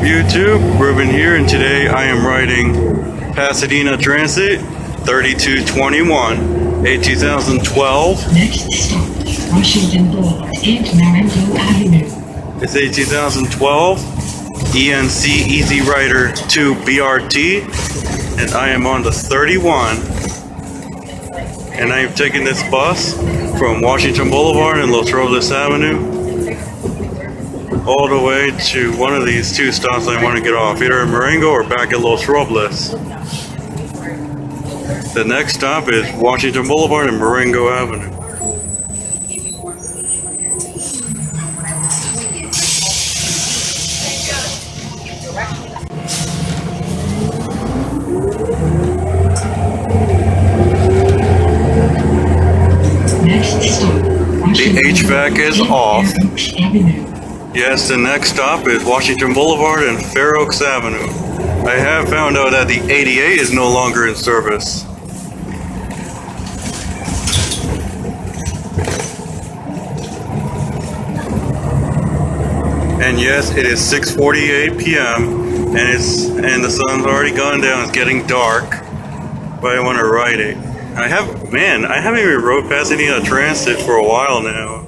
YouTube? Ruben here, and today I am riding Pasadena Transit 3221, a 2012. Next stop, Washington Boulevard and Marengo Avenue. It's a 2012 ENC Easy Rider 2 BRT, and I am on the 31. And I am taking this bus from Washington Boulevard and Los Robles Avenue all the way to one of these two stops I want to get off, either in Marengo or back at Los Robles. The next stop is Washington Boulevard and Marengo Avenue. Next stop, The HVAC is off. Yes, the next stop is Washington Boulevard and Fair Oaks Avenue. I have found out that the 88 is no longer in service. And yes, it is 6:48 p.m. and the sun's already gone down. It's getting dark, but I want to ride it. I haven't even rode Pasadena Transit for a while now.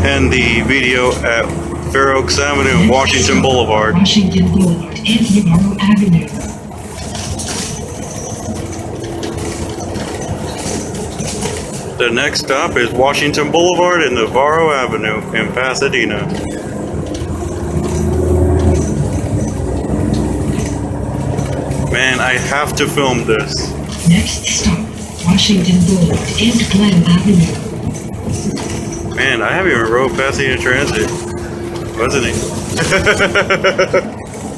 End the video at Fair Oaks Avenue and Washington Boulevard. Washington Boulevard and Navarro Avenue. The next stop is Washington Boulevard and Navarro Avenue in Pasadena. Man, I have to film this. Next stop, Washington Boulevard and Glen Avenue. Man, I haven't even rode Pasadena Transit, wasn't it?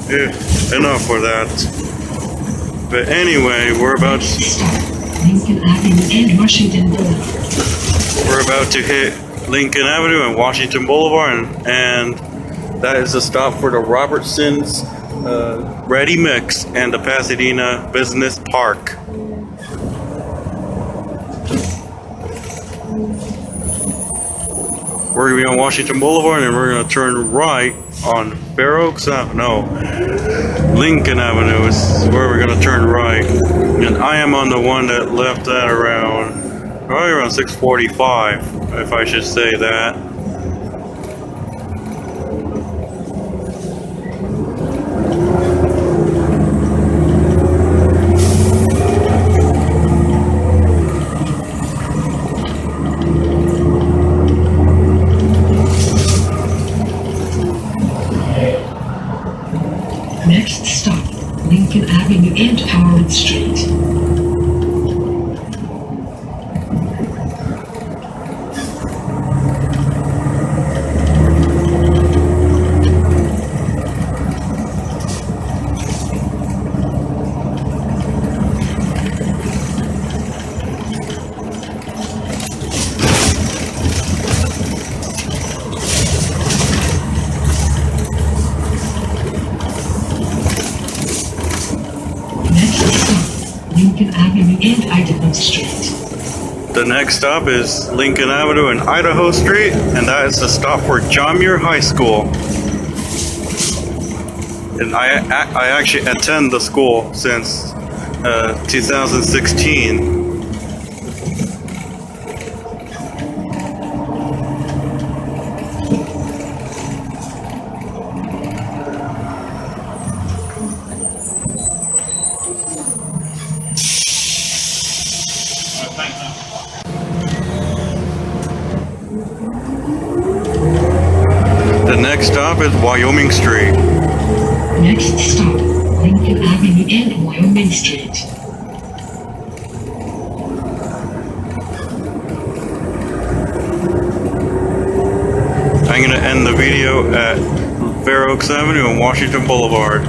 Yeah, enough for that. But anyway, we're about Lincoln Avenue and Washington Boulevard. We're about to hit Lincoln Avenue and Washington Boulevard, and that is the stop for the Robertson's Ready Mix and the Pasadena Business Park. We're going to be on Washington Boulevard, and we're going to turn right on Fair Oaks Avenue. No, Lincoln Avenue is where we're going to turn right. And I am on the one that left at probably around 6:45, if I should say that. Next stop, Lincoln Avenue and Howard Street. Lincoln Avenue and Idaho Street. The next stop is Lincoln Avenue and Idaho Street, and that is the stop for John Muir High School. And I actually attend the school since 2016. The next stop is Wyoming Street. Next stop, Lincoln Avenue and Wyoming Street. I'm going to end the video at Fair Oaks Avenue and Washington Boulevard.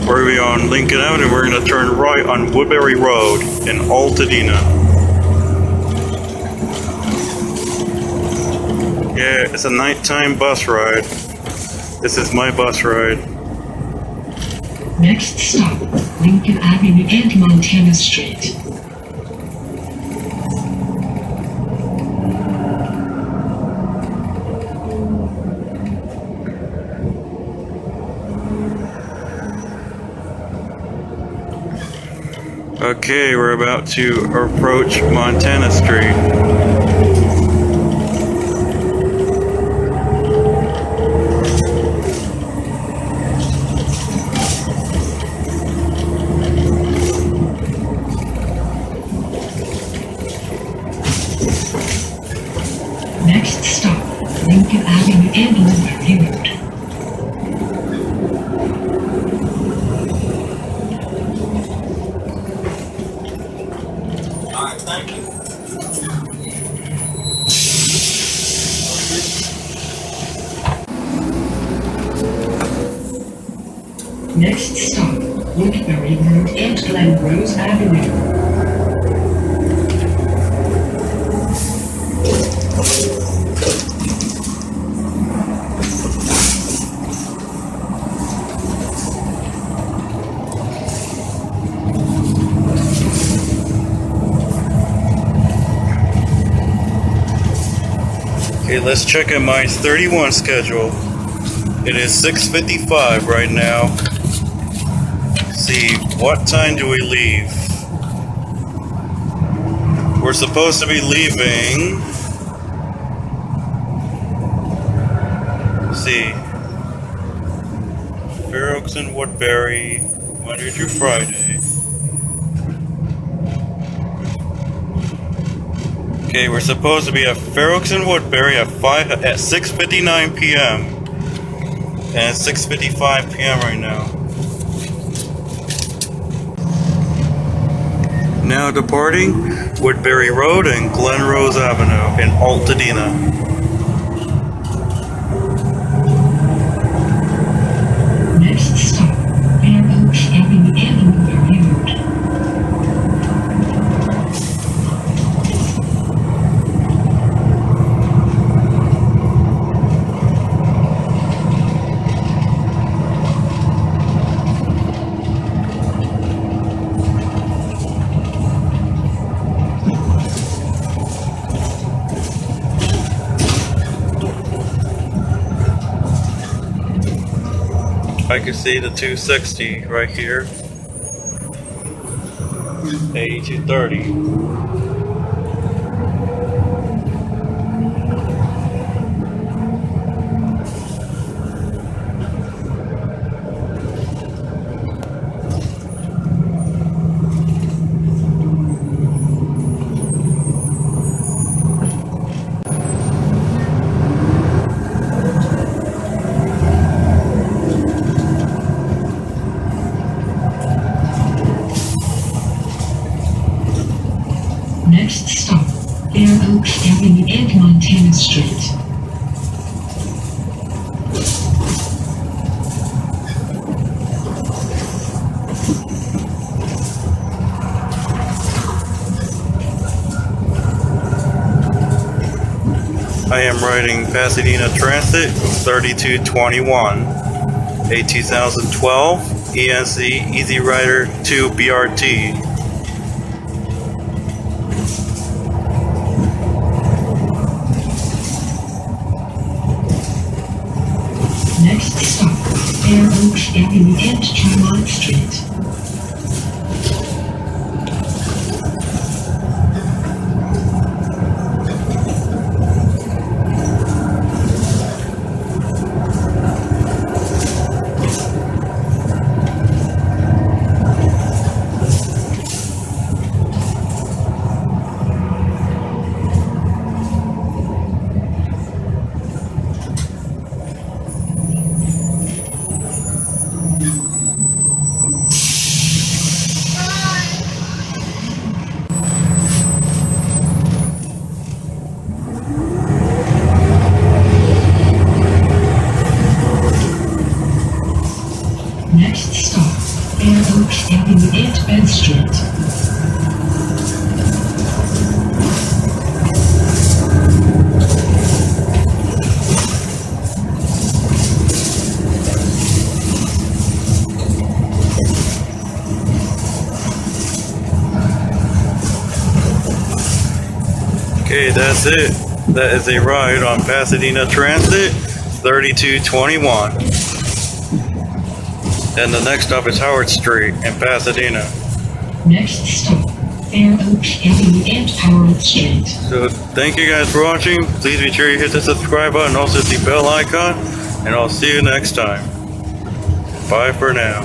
We're going to be on Lincoln Avenue. We're going to turn right on Woodbury Road in Altadena. Yeah, it's a nighttime bus ride. This is my bus ride. Next stop, Lincoln Avenue and Montana Street. Okay, we're about to approach Montana Street. Next stop, Lincoln Avenue and Woodbury Road. Alright, thank you. Next stop, Woodbury Road and Glenrose Avenue. Okay, let's check in my 31 schedule. It is 6:55 right now. See, what time do we leave? We're supposed to be leaving. Let's see. Fair Oaks and Woodbury, Monday through Friday. Okay, we're supposed to be at Fair Oaks and Woodbury at 6:59 p.m. And it's 6:55 p.m. right now. Now departing Woodbury Road and Glenrose Avenue in Altadena. Next stop, Fair Oaks Avenue and Woodbury Road. I can see the 260 right here. 8230. Next stop, Fair Oaks Avenue and Montana Street. I am riding Pasadena Transit 3221, a 2012 ENC Easy Rider 2 BRT. Next stop, Fair Oaks Avenue and Tremont Street. Next stop, Fair Oaks Avenue and Bed Street. Okay, that's it. That is a ride on Pasadena Transit 3221. And the next stop is Howard Street in Pasadena. Next stop, Fair Oaks Avenue and Howard Street. So thank you guys for watching. Please be sure you hit the subscribe button, also the bell icon, and I'll see you next time. Bye for now.